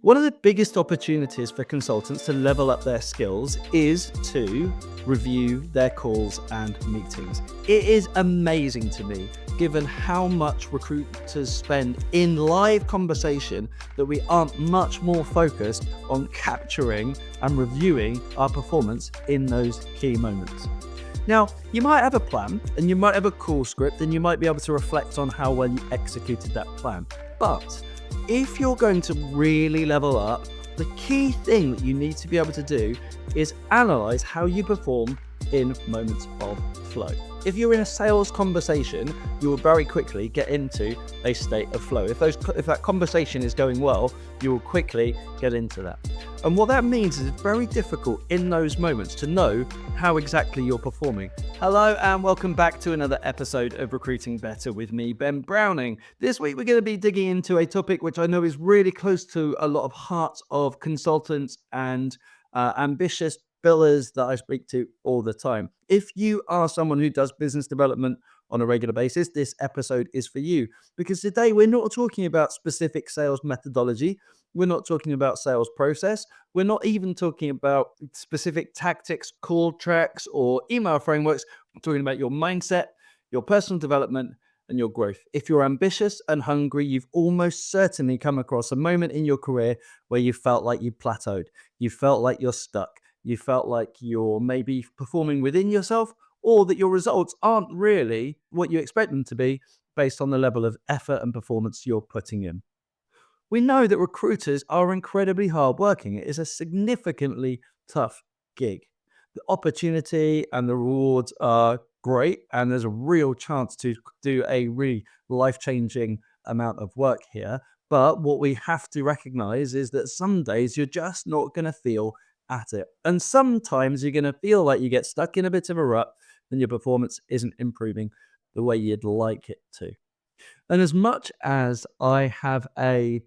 One of the biggest opportunities for consultants to level up their skills is to review their calls and meetings. It is amazing to me, given how much recruiters spend in live conversation, that we aren't much more focused on capturing and reviewing our performance in those key moments. Now, you might have a plan and you might have a call script and you might be able to reflect on how well you executed that plan. But if you're going to really level up, the key thing that you need to be able to do is analyze how you perform in moments of flow. If you're in a sales conversation, you will very quickly get into a state of flow. If that conversation is going well, you will quickly get into that. And what that means is it's very difficult in those moments to know how exactly you're performing. Hello and welcome back to another episode of Recruiting Better with me, Ben Browning. This week we're going to be digging into a topic which I know is really close to a lot of hearts of consultants and ambitious billers that I speak to all the time. If you are someone who does business development on a regular basis, this episode is for you, because today we're not talking about specific sales methodology. We're not talking about sales process. We're not even talking about specific tactics, call tracks, or email frameworks. We're talking about your mindset, your personal development, and your growth. If you're ambitious and hungry, you've almost certainly come across a moment in your career where you felt like you plateaued. You felt like you're stuck. You felt like you're maybe performing within yourself, or that your results aren't really what you expect them to be based on the level of effort and performance you're putting in. We know that recruiters are incredibly hardworking. It is a significantly tough gig. The opportunity and the rewards are great, and there's a real chance to do a really life-changing amount of work here. But what we have to recognize is that some days you're just not going to feel at it. And sometimes you're going to feel like you get stuck in a bit of a rut and your performance isn't improving the way you'd like it to. And as much as I have a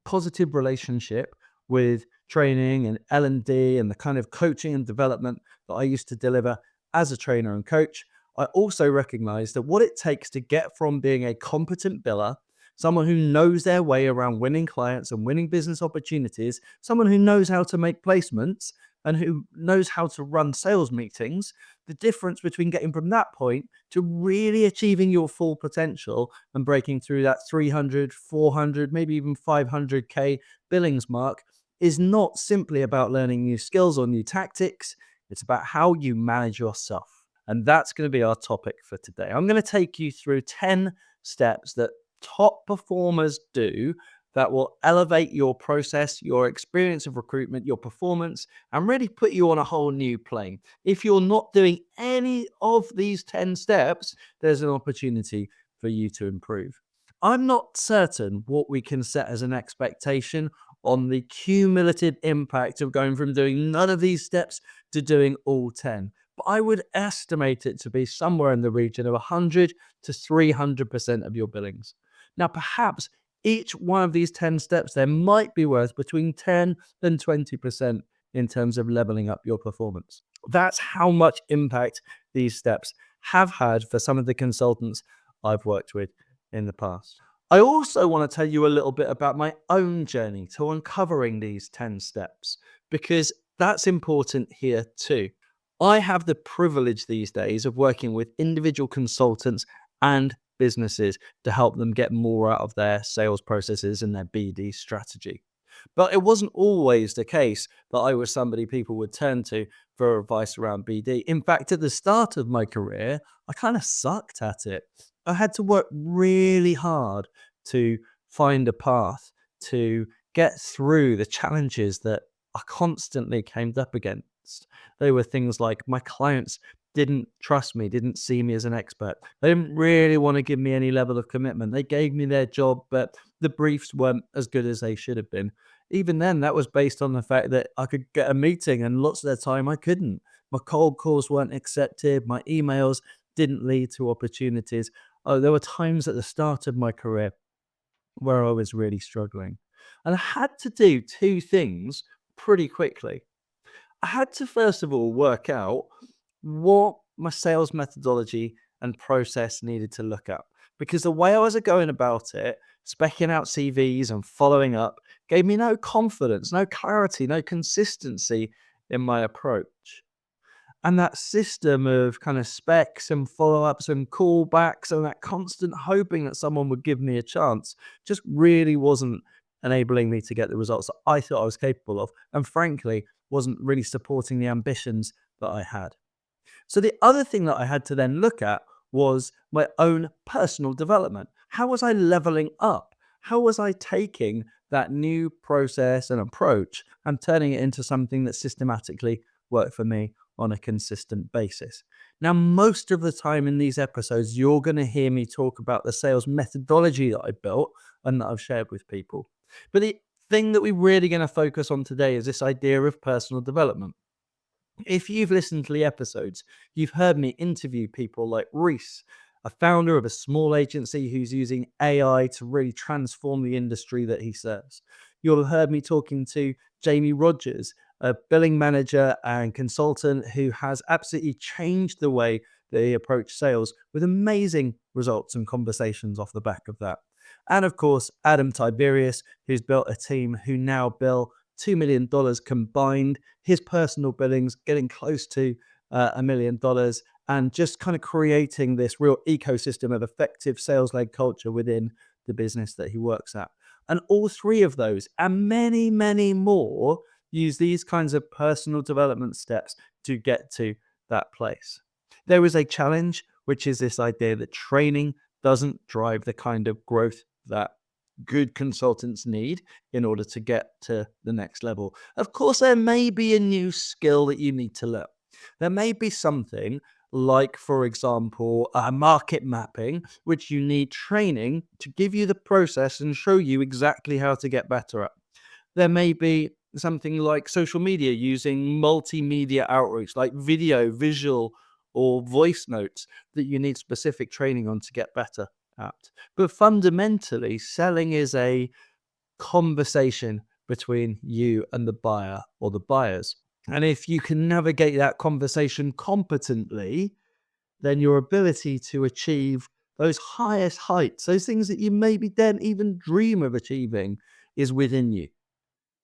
positive relationship with training and L&D and the kind of coaching and development that I used to deliver as a trainer and coach, I also recognize that what it takes to get from being a competent biller, someone who knows their way around winning clients and winning business opportunities, someone who knows how to make placements and who knows how to run sales meetings, the difference between getting from that point to really achieving your full potential and breaking through that 300, 400, maybe even 500K billings mark is not simply about learning new skills or new tactics. It's about how you manage yourself. And that's going to be our topic for today. I'm going to take you through 10 steps that top performers do that will elevate your process, your experience of recruitment, your performance, and really put you on a whole new plane. If you're not doing any of these 10 steps, there's an opportunity for you to improve. I'm not certain what we can set as an expectation on the cumulative impact of going from doing none of these steps to doing all 10. But I would estimate it to be somewhere in the region of 100 to 300% of your billings. Now, perhaps each one of these 10 steps there might be worth between 10 and 20% in terms of leveling up your performance. That's how much impact these steps have had for some of the consultants I've worked with in the past. I also want to tell you a little bit about my own journey to uncovering these 10 steps, because that's important here too. I have the privilege these days of working with individual consultants and businesses to help them get more out of their sales processes and their BD strategy. But it wasn't always the case that I was somebody people would turn to for advice around BD. In fact, at the start of my career, I kind of sucked at it. I had to work really hard to find a path to get through the challenges that I constantly came up against. They were things like my clients didn't trust me, didn't see me as an expert. They didn't really want to give me any level of commitment. They gave me their job, but the briefs weren't as good as they should have been. Even then, that was based on the fact that I could get a meeting, and lots of the time I couldn't. My cold calls weren't accepted. My emails didn't lead to opportunities. Oh, there were times at the start of my career where I was really struggling. And I had to do two things pretty quickly. I had to, first of all, work out what my sales methodology and process needed to look at. Because the way I was going about it, specking out CVs and following up, gave me no confidence, no clarity, no consistency in my approach. And that system of kind of specs and follow ups and callbacks and that constant hoping that someone would give me a chance just really wasn't enabling me to get the results that I thought I was capable of. And frankly, wasn't really supporting the ambitions that I had. So the other thing that I had to then look at was my own personal development. How was I leveling up? How was I taking that new process and approach and turning it into something that systematically worked for me on a consistent basis? Now, most of the time in these episodes, you're going to hear me talk about the sales methodology that I built and that I've shared with people. But the thing that we're really going to focus on today is this idea of personal development. If you've listened to the episodes, you've heard me interview people like Reese, a founder of a small agency who's using AI to really transform the industry that he serves. You'll have heard me talking to Jamie Rogers, a billing manager and consultant who has absolutely changed the way that he approached sales with amazing results and conversations off the back of that. And of course, Adam Tiberius, who's built a team who now bill $2 million combined, his personal billings getting close to $1 million, and just kind of creating this real ecosystem of effective sales led culture within the business that he works at. And all three of those, and many, many more, use these kinds of personal development steps to get to that place. There is a challenge, which is this idea that training doesn't drive the kind of growth that good consultants need in order to get to the next level. Of course, there may be a new skill that you need to learn. There may be something like, for example, market mapping, which you need training to give you the process and show you exactly how to get better at. There may be something like social media using multimedia outreach, like video, visual, or voice notes that you need specific training on to get better at. But fundamentally, selling is a conversation between you and the buyer or the buyers. And if you can navigate that conversation competently, then your ability to achieve those highest heights, those things that you maybe didn't even dream of achieving, is within you.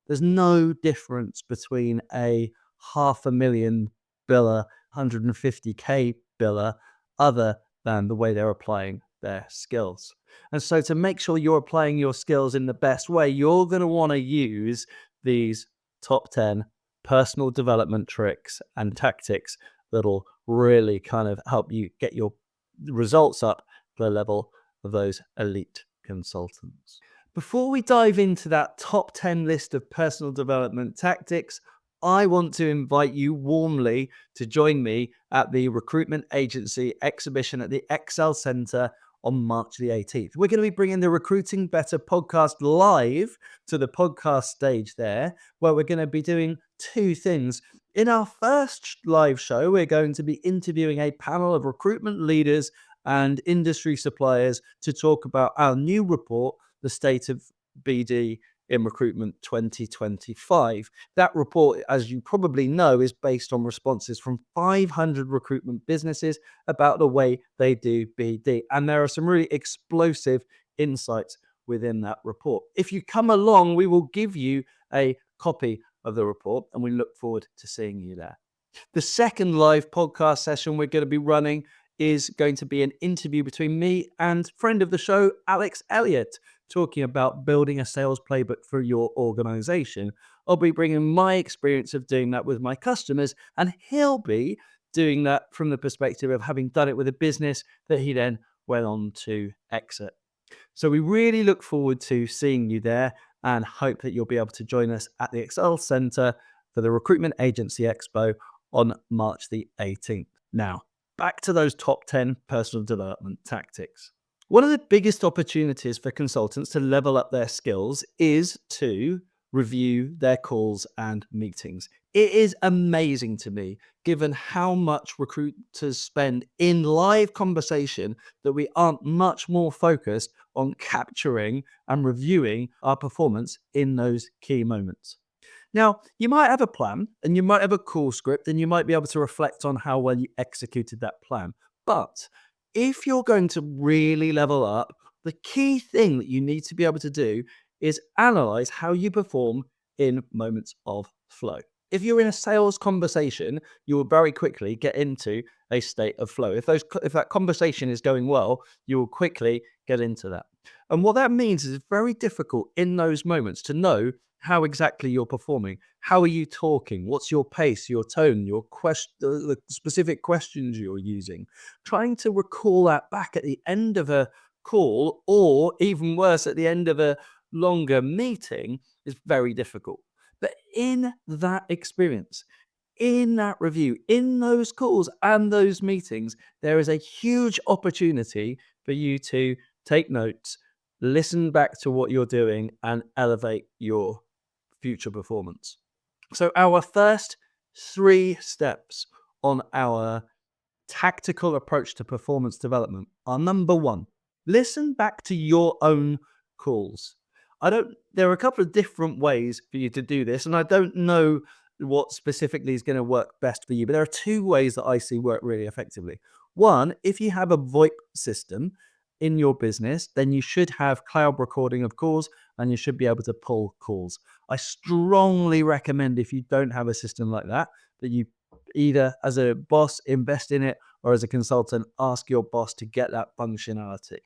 There's no difference between a 500,000 biller, 150K biller, other than the way they're applying their skills. And so to make sure you're applying your skills in the best way, you're going to want to use these top 10 personal development tricks and tactics that'll really kind of help you get your results up to the level of those elite consultants. Before we dive into that top 10 list of personal development tactics, I want to invite you warmly to join me at the Recruitment Agency exhibition at the Excel Centre on March the 18th. We're going to be bringing the Recruiting Better podcast live to the podcast stage there, where we're going to be doing two things. In our first live show, we're going to be interviewing a panel of recruitment leaders and industry suppliers to talk about our new report, The State of BD in Recruitment 2025. That report, as you probably know, is based on responses from 500 recruitment businesses about the way they do BD. And there are some really explosive insights within that report. If you come along, we will give you a copy of the report, and we look forward to seeing you there. The second live podcast session we're going to be running is going to be an interview between me and friend of the show, Alex Elliott, talking about building a sales playbook for your organization. I'll be bringing my experience of doing that with my customers, and he'll be doing that from the perspective of having done it with a business that he then went on to exit. So we really look forward to seeing you there and hope that you'll be able to join us at the Excel Centre for the Recruitment Agency Expo on March the 18th. Now, back to those top 10 personal development tactics. One of the biggest opportunities for consultants to level up their skills is to review their calls and meetings. It is amazing to me, given how much recruiters spend in live conversation, that we aren't much more focused on capturing and reviewing our performance in those key moments. Now, you might have a plan and you might have a call script and you might be able to reflect on how well you executed that plan. But if you're going to really level up, the key thing that you need to be able to do is analyze how you perform in moments of flow. If you're in a sales conversation, you will very quickly get into a state of flow. If that conversation is going well, you will quickly get into that. And what that means is it's very difficult in those moments to know how exactly you're performing. How are you talking? What's your pace, your tone, your the specific questions you're using? Trying to recall that back at the end of a call, or even worse, at the end of a longer meeting, is very difficult. But in that experience, in that review, in those calls and those meetings, there is a huge opportunity for you to take notes, listen back to what you're doing, and elevate your future performance. So, our first 3 steps on our tactical approach to performance development are: number one, listen back to your own calls. There are a couple of different ways for you to do this, and I don't know what specifically is going to work best for you, but there are 2 ways that I see work really effectively. One, if you have a VoIP system in your business, then you should have cloud recording of calls and you should be able to pull calls. I strongly recommend, if you don't have a system like that, that you either as a boss invest in it, or as a consultant ask your boss to get that functionality.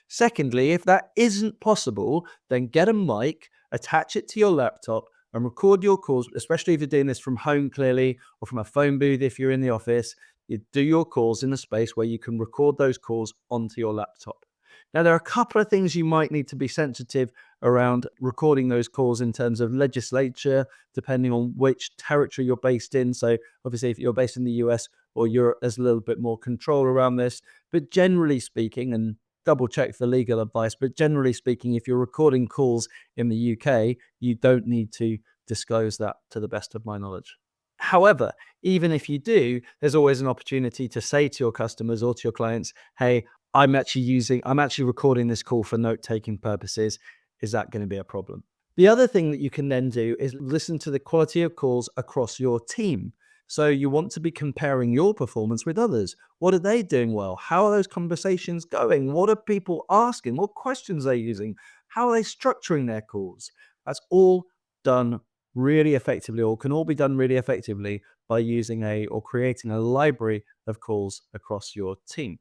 Secondly, if that isn't possible, then get a mic, attach it to your laptop, and record your calls, especially if you're doing this from home clearly, or from a phone booth if you're in the office. You do your calls in a space where you can record those calls onto your laptop. Now, there are a couple of things you might need to be sensitive around recording those calls in terms of legislature, depending on which territory you're based in. So, obviously, if you're based in the US or Europe, there's a little bit more control around this. But generally speaking, and double check for legal advice, but generally speaking, if you're recording calls in the UK, you don't need to disclose that, to the best of my knowledge. However, even if you do, there's always an opportunity to say to your customers or to your clients, hey, I'm actually recording this call for note-taking purposes. Is that going to be a problem? The other thing that you can then do is listen to the quality of calls across your team. So you want to be comparing your performance with others. What are they doing well? How are those conversations going? What are people asking? What questions are they using? How are they structuring their calls? That's all done really effectively, or can all be done really effectively, by using or creating a library of calls across your team.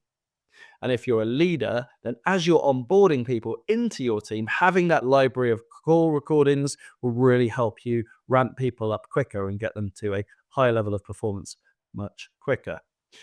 And if you're a leader, then as you're onboarding people into your team, having that library of call recordings will really help you ramp people up quicker and get them to a high level of performance much quicker.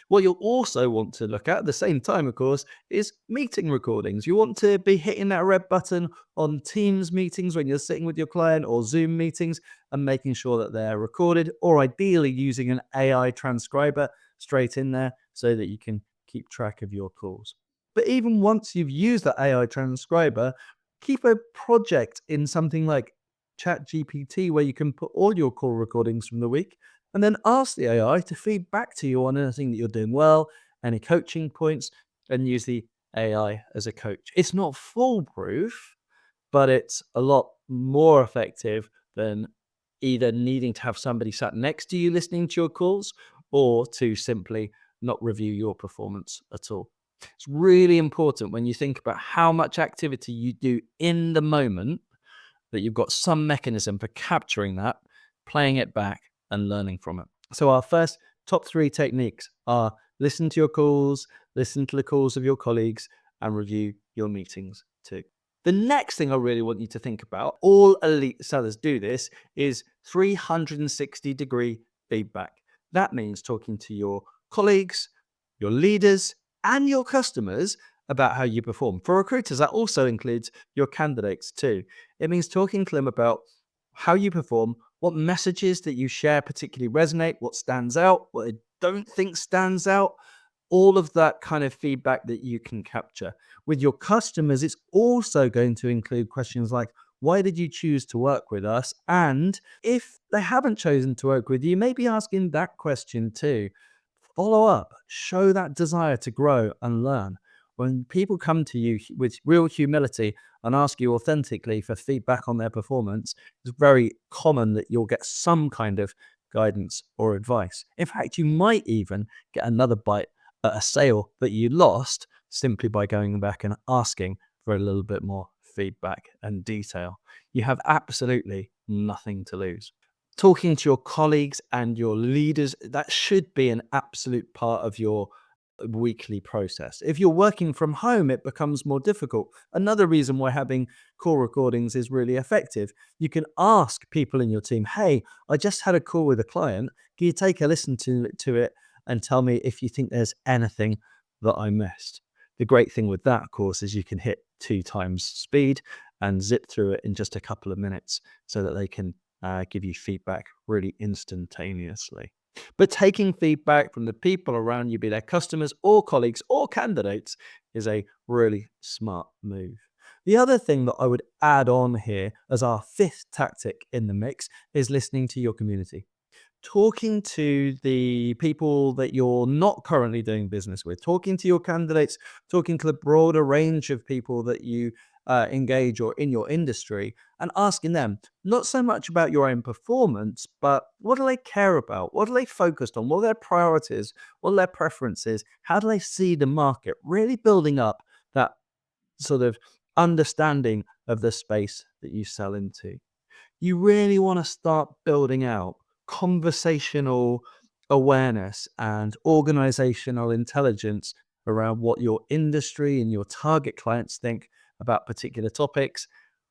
What you'll also want to look at the same time, of course, is meeting recordings. You want to be hitting that red button on Teams meetings when you're sitting with your client, or Zoom meetings, and making sure that they're recorded, or ideally using an AI transcriber straight in there so that you can keep track of your calls. But even once you've used the AI transcriber, keep a project in something like ChatGPT where you can put all your call recordings from the week, and then ask the AI to feed back to you on anything that you're doing well, any coaching points, and use the AI as a coach. It's not foolproof, but it's a lot more effective than either needing to have somebody sat next to you listening to your calls, or to simply not review your performance at all. It's really important when you think about how much activity you do in the moment, that you've got some mechanism for capturing that, playing it back, and learning from it. So our first top 3 techniques are: listen to your calls, listen to the calls of your colleagues, and review your meetings too. The next thing I really want you to think about, all elite sellers do this, is 360-degree feedback. That means talking to your colleagues, your leaders, and your customers about how you perform. For recruiters, that also includes your candidates too. It means talking to them about how you perform, what messages that you share particularly resonate, what stands out, what I don't think stands out, all of that kind of feedback that you can capture. With your customers, it's also going to include questions like, why did you choose to work with us? And if they haven't chosen to work with you, maybe asking that question too. Follow up, show that desire to grow and learn. When people come to you with real humility and ask you authentically for feedback on their performance, it's very common that you'll get some kind of guidance or advice. In fact, you might even get another bite at a sale that you lost simply by going back and asking for a little bit more feedback and detail. You have absolutely nothing to lose. Talking to your colleagues and your leaders, that should be an absolute part of your weekly process. If you're working from home, it becomes more difficult. Another reason why having call recordings is really effective. You can ask people in your team, hey, I just had a call with a client. Can you take a listen to it and tell me if you think there's anything that I missed? The great thing with that, of course, is you can hit 2 times speed and zip through it in just a couple of minutes so that they can give you feedback really instantaneously. But taking feedback from the people around you, be they customers or colleagues or candidates, is a really smart move. The other thing that I would add on here as our fifth tactic in the mix is listening to your community. Talking to the people that you're not currently doing business with, talking to your candidates, talking to the broader range of people that you engage or in your industry, and asking them not so much about your own performance, but what do they care about? What are they focused on? What are their priorities? What are their preferences? How do they see the market? Really building up that sort of understanding of the space that you sell into. You really want to start building out conversational awareness and organizational intelligence around what your industry and your target clients think about particular topics,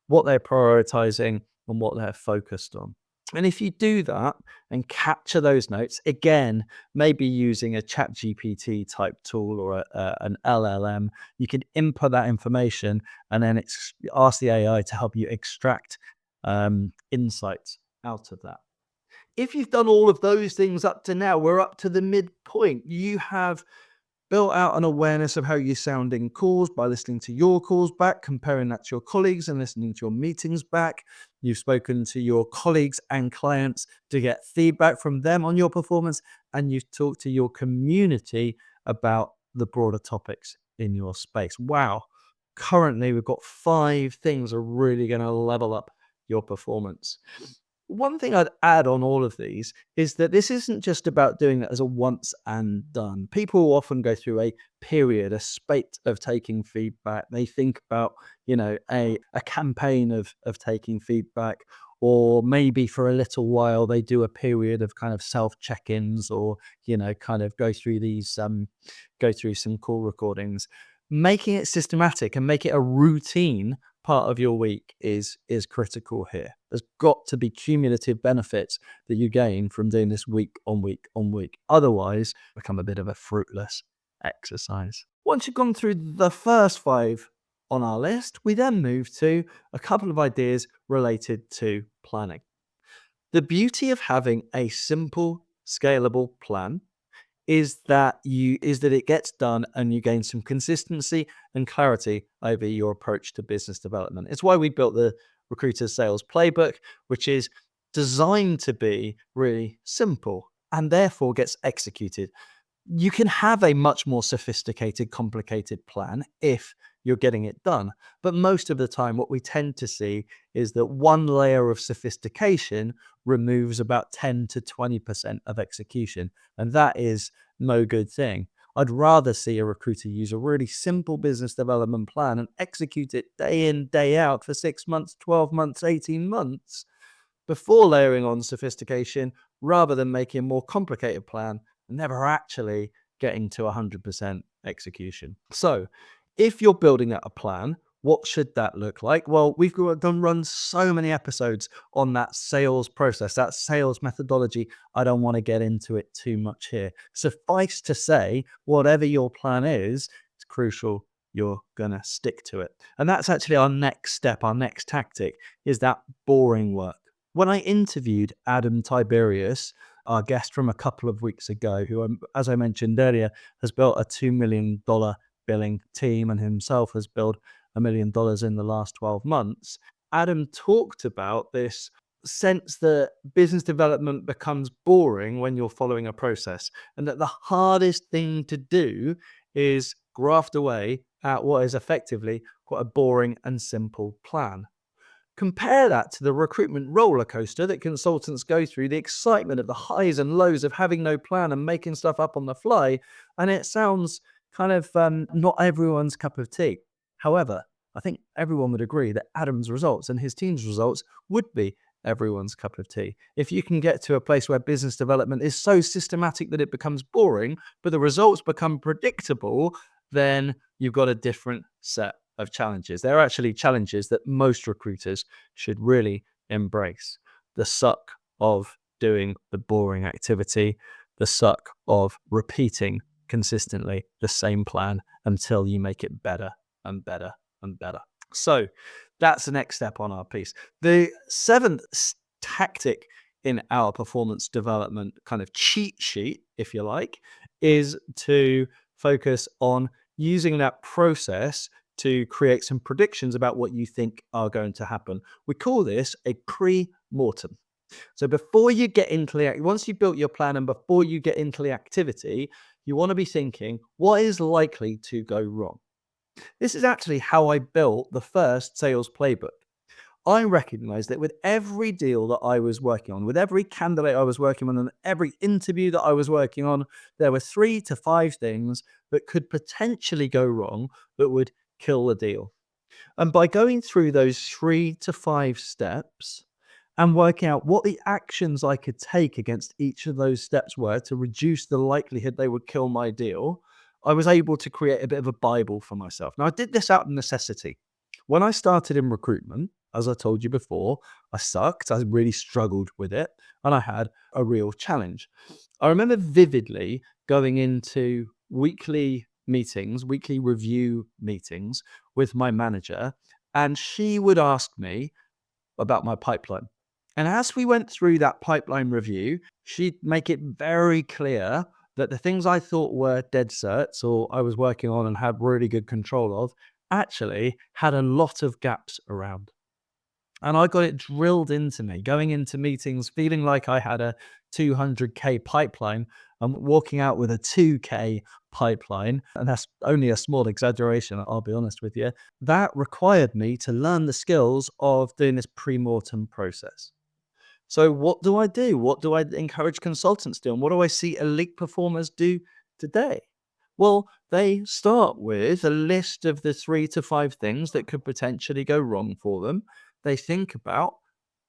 what they're prioritizing, and what they're focused on. And if you do that and capture those notes, again, maybe using a chat GPT type tool or an LLM, you can input that information and then ask the AI to help you extract insights out of that. If you've done all of those things up to now, we're up to the midpoint. You have built out an awareness of how you sound in calls by listening to your calls back, comparing that to your colleagues and listening to your meetings back. You've spoken to your colleagues and clients to get feedback from them on your performance, and you've talked to your community about the broader topics in your space. Wow. Currently, we've got 5 things that are really going to level up your performance. One thing I'd add on all of these is that this isn't just about doing it as a once and done. People often go through a period, a spate of taking feedback. They think about, a campaign of taking feedback, or maybe for a little while they do a period of kind of self check-ins, or, kind of go through some call recordings. Making it systematic and make it a routine part of your week is critical here. There's got to be cumulative benefits that you gain from doing this week on week on week. Otherwise, become a bit of a fruitless exercise. Once you've gone through the first 5 on our list, we then move to a couple of ideas related to planning. The beauty of having a simple, scalable plan is that it gets done and you gain some consistency and clarity over your approach to business development. It's why we built the Recruiter Sales Playbook, which is designed to be really simple and therefore gets executed. You can have a much more sophisticated, complicated plan if you're getting it done. But most of the time, what we tend to see is that one layer of sophistication removes about 10 to 20% of execution. And that is no good thing. I'd rather see a recruiter use a really simple business development plan and execute it day in, day out for 6 months, 12 months, 18 months before layering on sophistication, rather than making a more complicated plan and never actually getting to 100% execution. So if you're building out a plan, what should that look like? Well, we've run so many episodes on that sales process, that sales methodology. I don't want to get into it too much here. Suffice to say, whatever your plan is, it's crucial you're going to stick to it. And that's actually our next step, our next tactic is that boring work. When I interviewed Adam Tiberius, our guest from a couple of weeks ago, who, as I mentioned earlier, has built a $2 million billing team and himself has built $1 million in the last 12 months, Adam talked about this sense that business development becomes boring when you're following a process, and that the hardest thing to do is graft away at what is effectively quite a boring and simple plan. Compare that to the recruitment roller coaster that consultants go through, the excitement of the highs and lows of having no plan and making stuff up on the fly, and it sounds kind of not everyone's cup of tea. However, I think everyone would agree that Adam's results and his team's results would be everyone's cup of tea. If you can get to a place where business development is so systematic that it becomes boring, but the results become predictable, then you've got a different set of challenges. They're actually challenges that most recruiters should really embrace. The suck of doing the boring activity, the suck of repeating consistently the same plan until you make it better and better and better. So that's the next step on our piece. The seventh tactic in our performance development kind of cheat sheet, if you like, is to focus on using that process to create some predictions about what you think are going to happen. We call this a pre-mortem. So before you get into once you've built your plan and before you get into the activity, you want to be thinking, what is likely to go wrong? This is actually how I built the first sales playbook. I recognized that with every deal that I was working on, with every candidate I was working on, and every interview that I was working on, there were 3 to 5 things that could potentially go wrong that would kill the deal. And by going through those 3 to 5 steps and working out what the actions I could take against each of those steps were to reduce the likelihood they would kill my deal, I was able to create a bit of a Bible for myself. Now, I did this out of necessity. When I started in recruitment, as I told you before, I sucked. I really struggled with it, and I had a real challenge. I remember vividly going into weekly meetings, weekly review meetings with my manager, and she would ask me about my pipeline. And as we went through that pipeline review, she'd make it very clear that the things I thought were dead certs or I was working on and had really good control of actually had a lot of gaps around. And I got it drilled into me, going into meetings, feeling like I had a 200K pipeline. I'm walking out with a 2K pipeline. And that's only a small exaggeration, I'll be honest with you. That required me to learn the skills of doing this pre-mortem process. So what do I do? What do I encourage consultants to do? And what do I see elite performers do today? Well, they start with a list of the 3 to 5 things that could potentially go wrong for them. They think about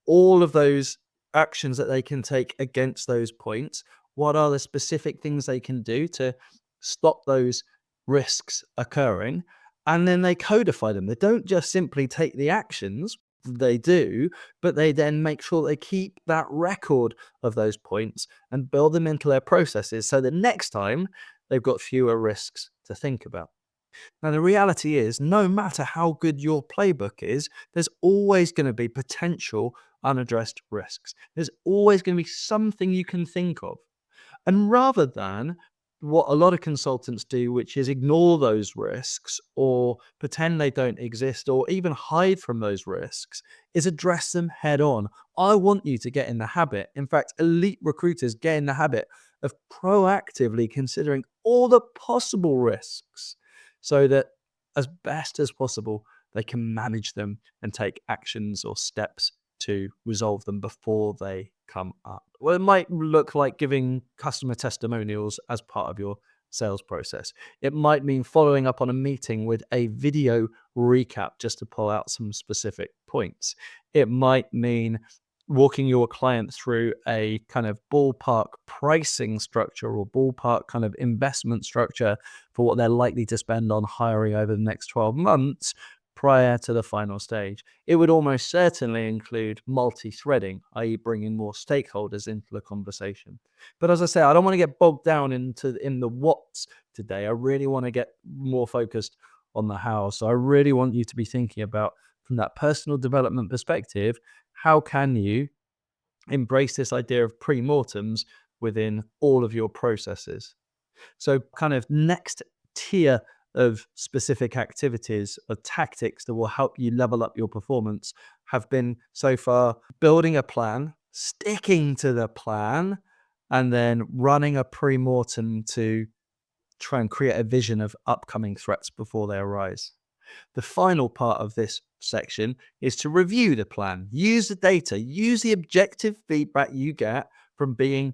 all of those actions that they can take against those points. What are the specific things they can do to stop those risks occurring? And then they codify them. They don't just simply take the actions, they do, but they then make sure they keep that record of those points and build them into their processes so that next time they've got fewer risks to think about. Now, the reality is, no matter how good your playbook is, there's always going to be potential unaddressed risks. There's always going to be something you can think of. And rather than what a lot of consultants do, which is ignore those risks or pretend they don't exist or even hide from those risks, is address them head on. I want you to get in the habit. In fact, elite recruiters get in the habit of proactively considering all the possible risks so that as best as possible, they can manage them and take actions or steps to resolve them before they come up. Well, it might look like giving customer testimonials as part of your sales process. It might mean following up on a meeting with a video recap just to pull out some specific points. It might mean walking your client through a kind of ballpark pricing structure or ballpark kind of investment structure for what they're likely to spend on hiring over the next 12 months prior to the final stage. It would almost certainly include multi-threading, i.e. bringing more stakeholders into the conversation. But as I say, I don't want to get bogged down in the what's today. I really want to get more focused on the how. So I really want you to be thinking about, from that personal development perspective, how can you embrace this idea of pre-mortems within all of your processes? So kind of next tier of specific activities or tactics that will help you level up your performance have been so far building a plan, sticking to the plan, and then running a pre-mortem to try and create a vision of upcoming threats before they arise. The final part of this section is to review the plan, use the data, use the objective feedback you get from being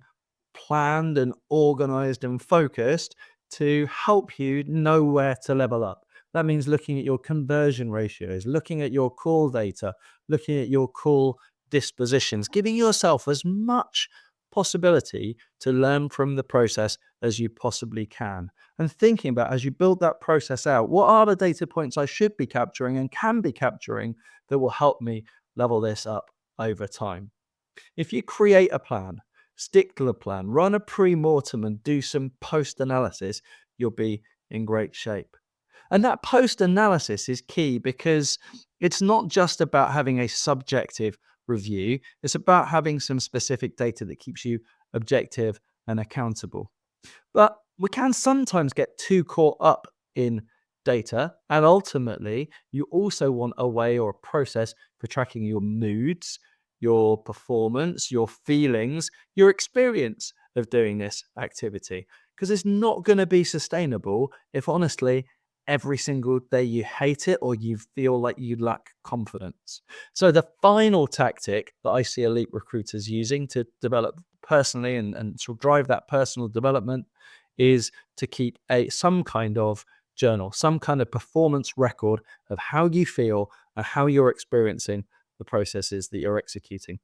planned and organized and focused to help you know where to level up. That means looking at your conversion ratios, looking at your call data, looking at your call dispositions, giving yourself as much possibility to learn from the process as you possibly can. And thinking about, as you build that process out, what are the data points I should be capturing and can be capturing that will help me level this up over time. If you create a plan, stick to the plan, run a pre-mortem and do some post-analysis, you'll be in great shape. And that post-analysis is key because it's not just about having a subjective review, it's about having some specific data that keeps you objective and accountable. But we can sometimes get too caught up in data. And ultimately, you also want a way or a process for tracking your moods, your performance, your feelings, your experience of doing this activity. Because it's not going to be sustainable if, honestly, every single day you hate it or you feel like you lack confidence. So, the final tactic that I see elite recruiters using to develop personally and sort of drive that personal development is to keep some kind of journal, some kind of performance record of how you feel and how you're experiencing the processes that you're executing.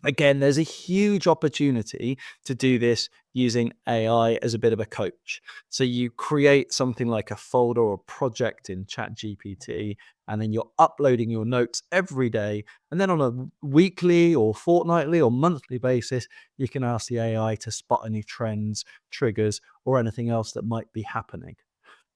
Again, there's a huge opportunity to do this using AI as a bit of a coach. So you create something like a folder or project in ChatGPT, and then you're uploading your notes every day. And then on a weekly or fortnightly or monthly basis, you can ask the AI to spot any trends, triggers, or anything else that might be happening.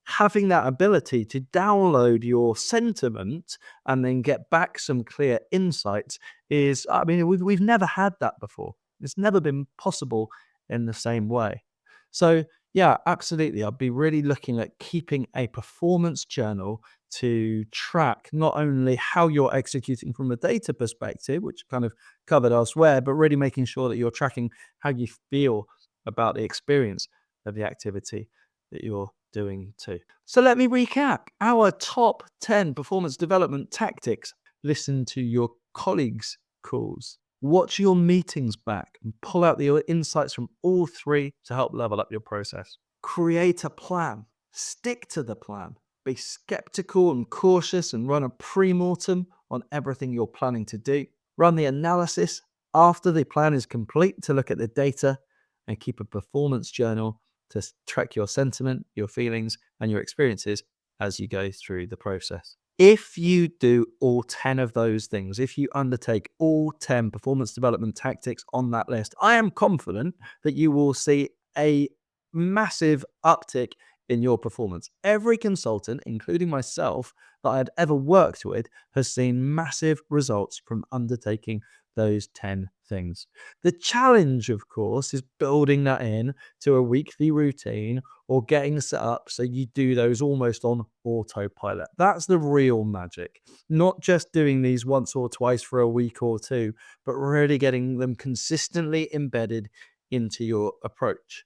Having that ability to download your sentiment and then get back some clear insights is, I mean, we've never had that before. It's never been possible in the same way. So, yeah, absolutely. I'd be really looking at keeping a performance journal to track not only how you're executing from a data perspective, which kind of covered elsewhere, but really making sure that you're tracking how you feel about the experience of the activity that you're doing too. So let me recap our top 10 performance development tactics. Listen to your colleagues' calls. Watch your meetings back and pull out the insights from all three to help level up your process. Create a plan. Stick to the plan. Be skeptical and cautious and run a pre-mortem on everything you're planning to do. Run the analysis after the plan is complete to look at the data and keep a performance journal to track your sentiment, your feelings, and your experiences as you go through the process. If you do all 10 of those things, if you undertake all 10 performance development tactics on that list, I am confident that you will see a massive uptick in your performance. Every consultant, including myself, that I'd ever worked with, has seen massive results from undertaking those 10 things. The challenge, of course, is building that in to a weekly routine or getting set up so you do those almost on autopilot. That's the real magic. Not just doing these once or twice for a week or two, but really getting them consistently embedded into your approach.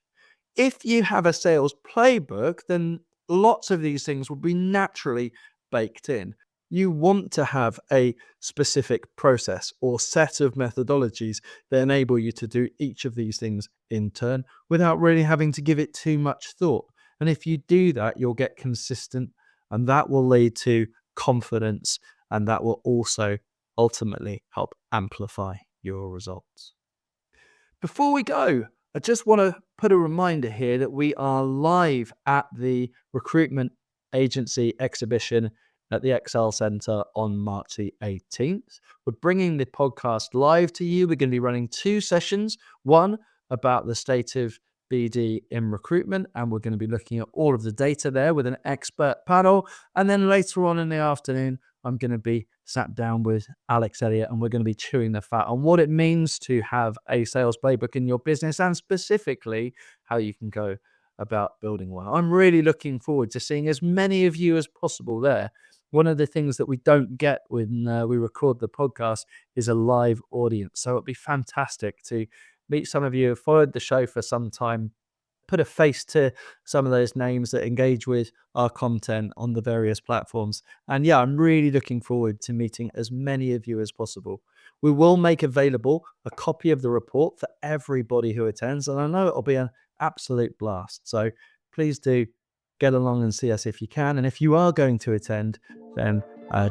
If you have a sales playbook, then lots of these things will be naturally baked in. You want to have a specific process or set of methodologies that enable you to do each of these things in turn without really having to give it too much thought. And if you do that, you'll get consistent, and that will lead to confidence, and that will also ultimately help amplify your results. Before we go, I just want to put a reminder here that we are live at the Recruitment Agency exhibition at the Excel Centre on March the 18th. We're bringing the podcast live to you. We're going to be running two sessions, one about the state of BD in recruitment, and we're going to be looking at all of the data there with an expert panel. And then later on in the afternoon, I'm going to be sat down with Alex Elliott, and we're going to be chewing the fat on what it means to have a sales playbook in your business and specifically how you can go about building one. I'm really looking forward to seeing as many of you as possible there. One of the things that we don't get when we record the podcast is a live audience. So it'd be fantastic to meet some of you who have followed the show for some time, put a face to some of those names that engage with our content on the various platforms. And yeah, I'm really looking forward to meeting as many of you as possible. We will make available a copy of the report for everybody who attends, and I know it'll be an absolute blast. So please do get along and see us if you can. And if you are going to attend, then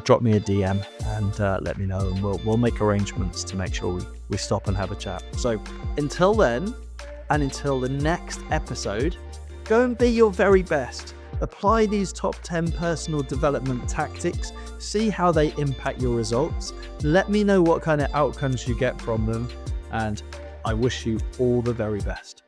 drop me a DM and let me know, and we'll make arrangements to make sure we stop and have a chat. So until then, and until the next episode, go and be your very best. Apply these top 10 personal development tactics, see how they impact your results. Let me know what kind of outcomes you get from them, and I wish you all the very best.